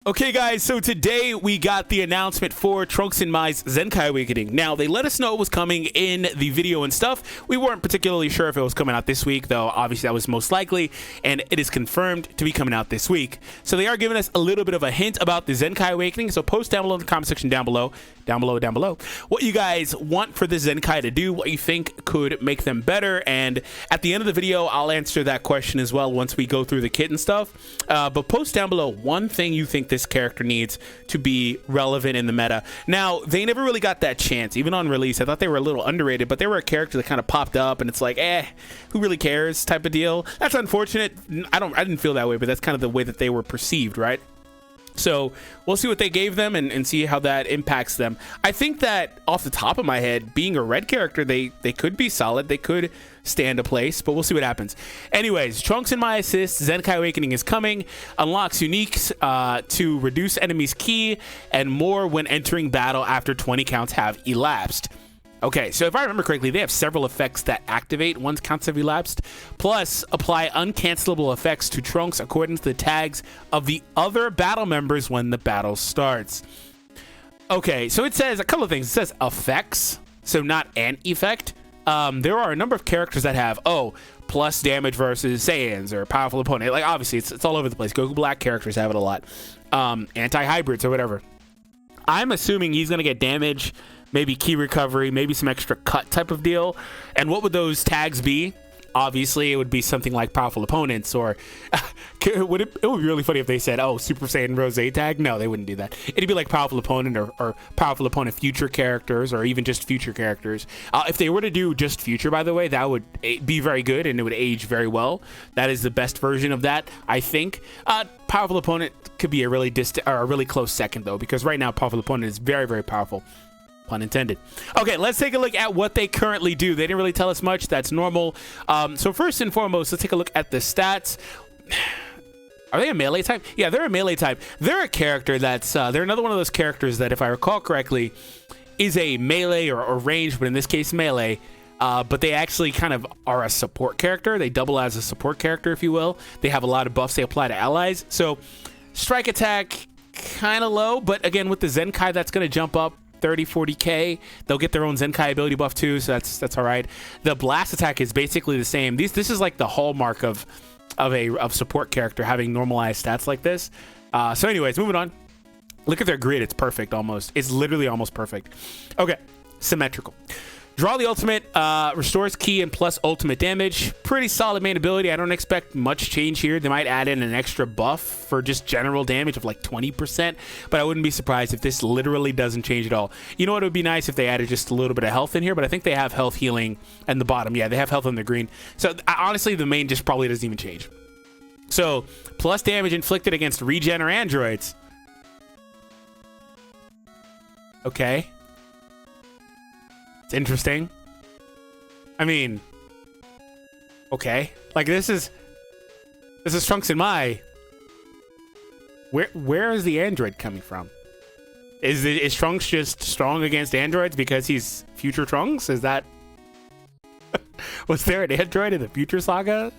Okay guys, so today we got the announcement for Trunks and MAI's ZENKAI Awakening. Now, they let us know it was coming in the video and stuff. We weren't particularly sure if it was coming out this week, though obviously that was most likely, and it is confirmed to be coming out this week. So they are giving us a little bit of a hint about the ZENKAI Awakening, so post down below in the comment section down below, what you guys want for this ZENKAI to do, what you think could make them better, and at the end of the video, I'll answer that question as well once we go through the kit and stuff. But post down below one thing you think this character needs to be relevant in the meta. Now, they never really got that chance, even on release. I thought they were a little underrated, but they were a character that kind of popped up, and it's like, who really cares type of deal. That's unfortunate. I didn't feel that way, but that's kind of the way that they were perceived, right? So we'll see what they gave them and see how that impacts them. I think that off the top of my head, being a red character, they could be solid. They could stand a place, but we'll see what happens. Anyways, Trunks and MAI assist, ZENKAI Awakening is coming, unlocks uniques to reduce enemies' ki and more when entering battle after 20 counts have elapsed. Okay, so if I remember correctly, they have several effects that activate once counts have elapsed, plus apply uncancelable effects to Trunks according to the tags of the other battle members when the battle starts. Okay, so it says a couple of things. It says effects, so not an effect. There are a number of characters that have, plus damage versus Saiyans or powerful opponent. Like, obviously, it's all over the place. Goku Black characters have it a lot. Anti-hybrids or whatever. I'm assuming he's going to get damage, maybe key recovery, maybe some extra cut type of deal. And what would those tags be? Obviously, it would be something like powerful opponents, or it would be really funny if they said, Super Saiyan Rose tag. No, they wouldn't do that. It'd be like powerful opponent or powerful opponent future characters, or even just future characters. If they were to do just future, by the way, that would be very good and it would age very well. That is the best version of that, I think. Powerful opponent could be a really distant or a really close second, though, because right now powerful opponent is very, very powerful. Pun intended. Okay, let's take a look at what they currently do. They didn't really tell us much. That's normal. So first and foremost, let's take a look at the stats. Are they a melee type? Yeah, they're a melee type. They're a character that's they're another one of those characters that, if I recall correctly, is a melee or range, but in this case melee. But they actually kind of are a support character. They double as a support character, if you will. They have a lot of buffs they apply to allies. So strike attack kind of low, but again, with the ZENKAI, that's going to jump up 30-40k. They'll get their own ZENKAI ability buff too, so that's all right. The blast attack is basically the same. This is like the hallmark of support character, having normalized stats like this. So anyways, moving on. Look at their grid. It's perfect almost. It's literally almost perfect. Okay, symmetrical. Draw the ultimate, restores ki and plus ultimate damage. Pretty solid main ability. I don't expect much change here. They might add in an extra buff for just general damage of like 20%, but I wouldn't be surprised if this literally doesn't change at all. You know what? It would be nice if they added just a little bit of health in here, but I think they have health healing in the bottom. Yeah, they have health on the green. So honestly, the main just probably doesn't even change. So plus damage inflicted against regen or androids. Okay. It's interesting. I mean, okay. Like, this is Trunks and MAI. Where is the android coming from? Is Trunks just strong against androids because he's future Trunks? Is that was there an android in the future saga?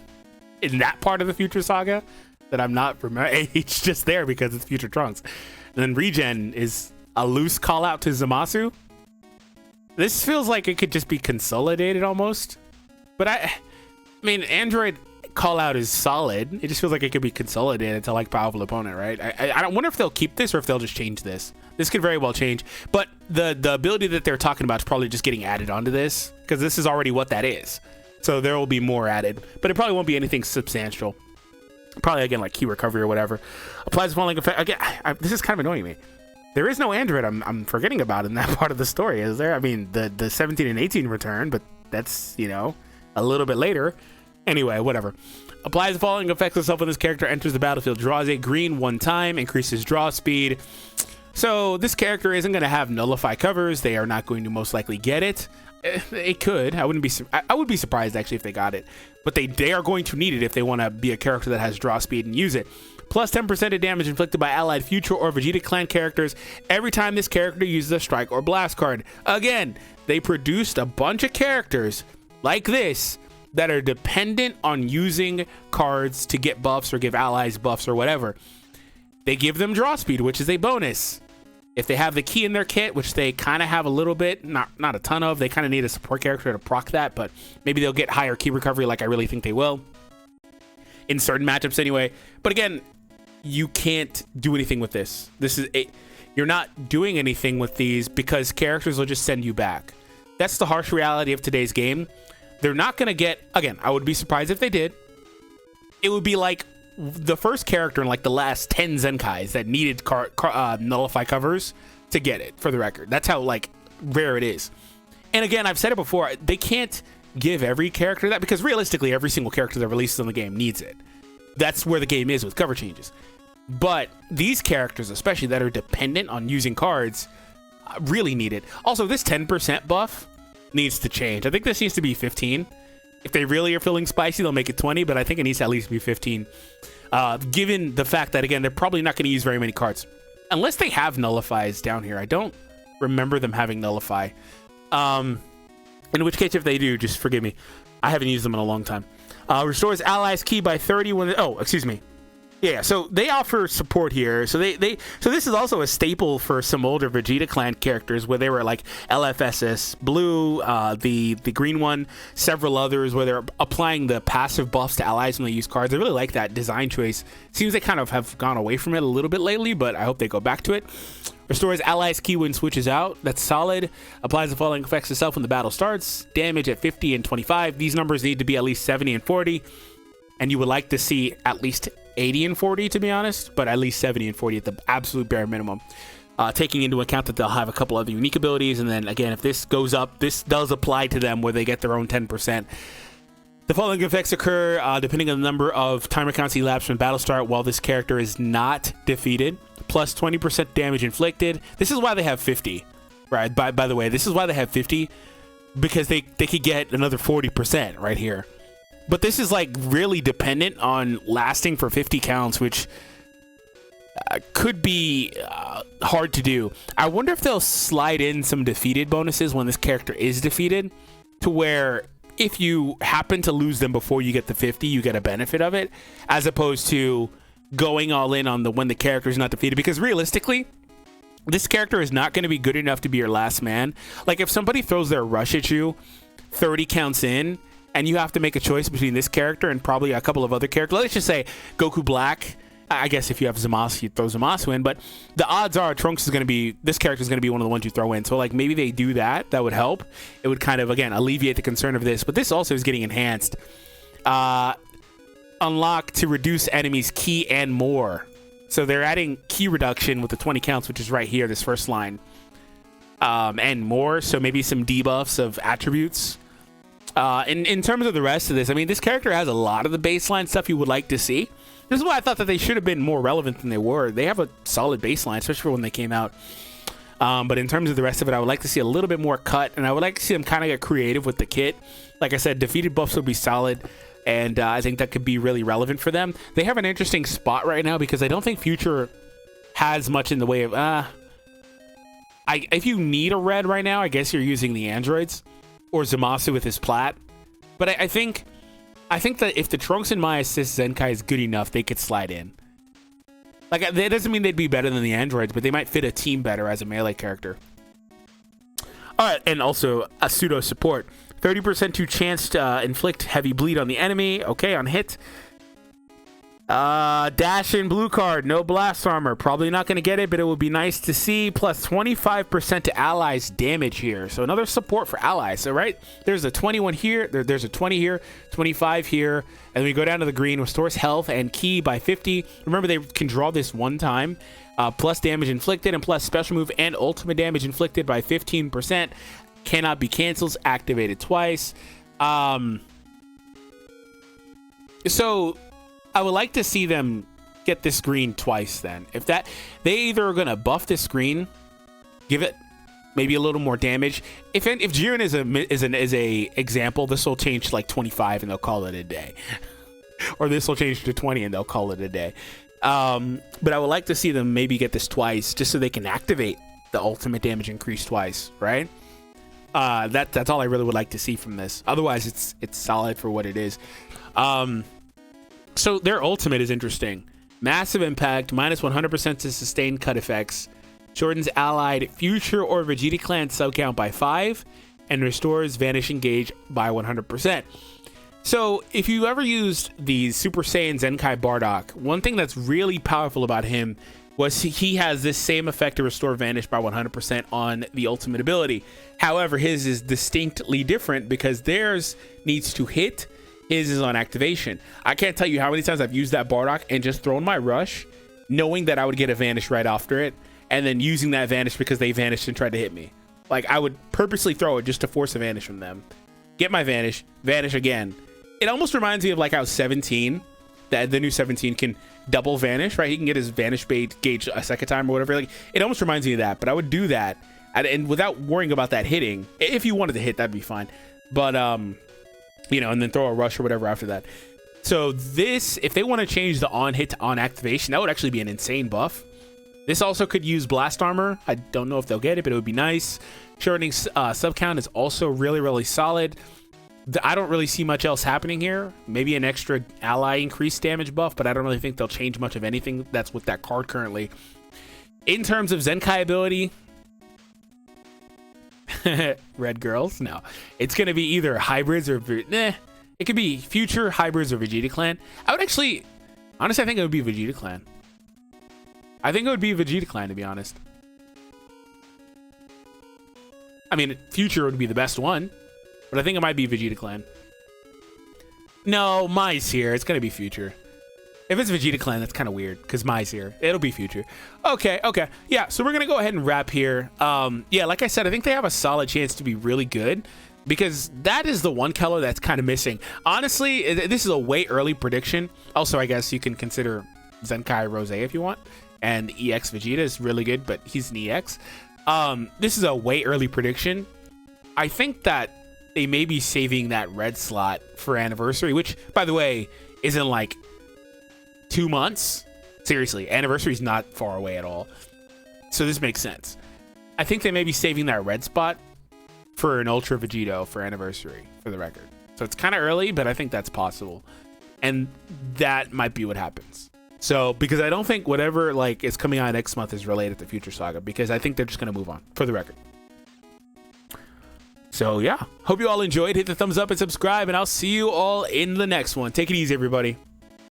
In that part of the future saga that I'm not remembering? He's just there because it's future Trunks. And then regen is a loose call out to Zamasu. This feels like it could just be consolidated almost, but I mean, Android call out is solid. It just feels like it could be consolidated to like powerful opponent, right? I don't wonder if they'll keep this or if they'll just change this. This could very well change, but the ability that they're talking about is probably just getting added onto this, because this is already what that is. So there will be more added, but it probably won't be anything substantial. Probably again like key recovery or whatever. Applies falling effect. Again, this is kind of annoying me. There is no android I'm forgetting about in that part of the story, is there? I mean, the 17 and 18 return, but that's, you know, a little bit later. Anyway, whatever. Applies the following effects itself when this character enters the battlefield. Draws a green one time, increases draw speed. So this character isn't going to have nullify covers. They are not going to most likely get it. It could. I would be surprised actually if they got it, but they are going to need it if they want to be a character that has draw speed and use it. Plus 10% of damage inflicted by allied future or Vegeta clan characters every time this character uses a strike or blast card. Again, they produced a bunch of characters like this that are dependent on using cards to get buffs or give allies buffs or whatever. They give them draw speed, which is a bonus. If they have the key in their kit, which they kind of have a little bit, not a ton of, they kind of need a support character to proc that, but maybe they'll get higher key recovery like I really think they will. In certain matchups anyway. But again, you can't do anything with this. You're not doing anything with these because characters will just send you back. That's the harsh reality of today's game. They're not going to get, again, I would be surprised if they did. It would be like the first character in like the last 10 Zenkais that needed nullify covers to get it, for the record. That's how like rare it is. And again, I've said it before, they can't give every character that because realistically every single character that releases on the game needs it. That's where the game is with cover changes. But these characters, especially that are dependent on using cards, really need it. Also, this 10% buff needs to change. I think this needs to be 15. If they really are feeling spicy, they'll make it 20, but I think it needs to at least be 15. Given the fact that, again, they're probably not going to use very many cards. Unless they have nullifies down here. I don't remember them having nullify. In which case, if they do, just forgive me. I haven't used them in a long time. Restores allies key by 30 when... Oh, excuse me. Yeah, so they offer support here. So so this is also a staple for some older Vegeta clan characters where they were like LFSS Blue, the green one, several others where they're applying the passive buffs to allies when they use cards. I really like that design choice. Seems they kind of have gone away from it a little bit lately, but I hope they go back to it. Restores allies key when switches out. That's solid. Applies the following effects itself when the battle starts. Damage at 50 and 25. These numbers need to be at least 70 and 40. And you would like to see at least 80 and 40, to be honest, but at least 70 and 40 at the absolute bare minimum. Taking into account that they'll have a couple other unique abilities. And then again, if this goes up, this does apply to them where they get their own 10%. The following effects occur depending on the number of timer counts elapsed from battle start while this character is not defeated. Plus 20% damage inflicted. This is why they have 50, right? By the way, this is why they have 50, because they could get another 40% right here. But this is like really dependent on lasting for 50 counts, which could be hard to do. I wonder if they'll slide in some defeated bonuses when this character is defeated, to where if you happen to lose them before you get the 50, you get a benefit of it, as opposed to going all in on when the character is not defeated. Because realistically, this character is not going to be good enough to be your last man. Like if somebody throws their rush at you 30 counts in, and you have to make a choice between this character and probably a couple of other characters. Let's just say Goku Black. I guess if you have Zamasu, you throw Zamasu in. But the odds are Trunks is going to be... This character is going to be one of the ones you throw in. So, like, maybe they do that. That would help. It would kind of, again, alleviate the concern of this. But this also is getting enhanced. Unlock to reduce enemies' ki and more. So they're adding ki reduction with the 20 counts, which is right here, this first line. And more. So maybe some debuffs of attributes. In terms of the rest of this, I mean, this character has a lot of the baseline stuff you would like to see. This is why I thought that they should have been more relevant than they were. They have a solid baseline, especially for when they came out. But in terms of the rest of it, I would like to see a little bit more cut, and I would like to see them kind of get creative with the kit. Like I said, defeated buffs would be solid, and I think that could be really relevant for them. They have an interesting spot right now because I don't think Future has much in the way of... if you need a red right now, I guess you're using the androids. Or Zamasu with his plat. But I think that if the Trunks and MAI assist Zenkai is good enough, they could slide in. Like, that doesn't mean they'd be better than the androids, but they might fit a team better as a melee character. Alright, and also a pseudo support. 30% to chance to inflict heavy bleed on the enemy. Okay, on hit. Dash in blue card, no blast armor. Probably not going to get it, but it would be nice to see. Plus 25% to allies damage here. So another support for allies. So right, there's a 21 here, there's a 20 here, 25 here, and we go down to the green. Restores health and ki by 50. Remember, they can draw this one time. Plus damage inflicted and plus special move and ultimate damage inflicted by 15%. Cannot be cancels. Activated twice. So I would like to see them get this green twice then. If that, they either are going to buff this green, give it maybe a little more damage. If Jiren is a example, this will change to like 25 and they'll call it a day. Or this will change to 20 and they'll call it a day. But I would like to see them maybe get this twice just so they can activate the ultimate damage increase twice, right? That's all I really would like to see from this. Otherwise, it's solid for what it is. So their ultimate is interesting. Massive impact, minus 100% to sustained cut effects. Shortens allied future or Vegeta clan sub count by 5 and restores vanishing gauge by 100%. So if you ever used the Super Saiyan Zenkai Bardock, one thing that's really powerful about him was he has this same effect to restore vanish by 100% on the ultimate ability. However, his is distinctly different because theirs needs to hit, his is on activation. I can't tell you how many times I've used that Bardock and just thrown my rush knowing that I would get a vanish right after it, and then using that vanish because they vanished and tried to hit me. Like, I would purposely throw it just to force a vanish from them. Get my vanish, vanish again. It almost reminds me of like how 17, the new 17 can double vanish, right? He can get his vanish bait gauge a second time or whatever. Like, it almost reminds me of that, but I would do that and without worrying about that hitting. If you wanted to hit, that'd be fine. But, you know, and then throw a rush or whatever after that. So this, if they want to change the on hit to on activation, that would actually be an insane buff. This also could use blast armor. I don't know if they'll get it, but it would be nice. Shortening sub count is also really solid. I don't really see much else happening here. Maybe an extra ally increased damage buff, but I don't really think they'll change much of anything that's with that card currently. In terms of Zenkai ability, red girls, no. It's going to be either hybrids or... It could be future hybrids or Vegeta clan. I would actually... Honestly, I think it would be Vegeta clan. I think it would be Vegeta clan, to be honest. I mean, future would be the best one, but I think it might be Vegeta clan. No, MAI's here. It's going to be future. If it's Vegeta clan, that's kind of weird because MAI's here. It'll be future. Okay. Yeah, so we're going to go ahead and wrap here. Yeah, like I said, I think they have a solid chance to be really good because that is the one color that's kind of missing. Honestly, this is a way early prediction. Also, I guess you can consider Zenkai Rose if you want. And EX Vegeta is really good, but he's an EX. This is a way early prediction. I think that they may be saving that red slot for anniversary, which, by the way, is in like 2 months. Seriously, anniversary is not far away at all. So this makes sense. I think they may be saving that red spot for an Ultra Vegito for anniversary, for the record. So it's kind of early, but I think that's possible. And that might be what happens. So, because I don't think whatever like is coming out next month is related to Future Saga, because I think they're just going to move on, for the record. So, yeah. Hope you all enjoyed. Hit the thumbs up and subscribe, and I'll see you all in the next one. Take it easy, everybody.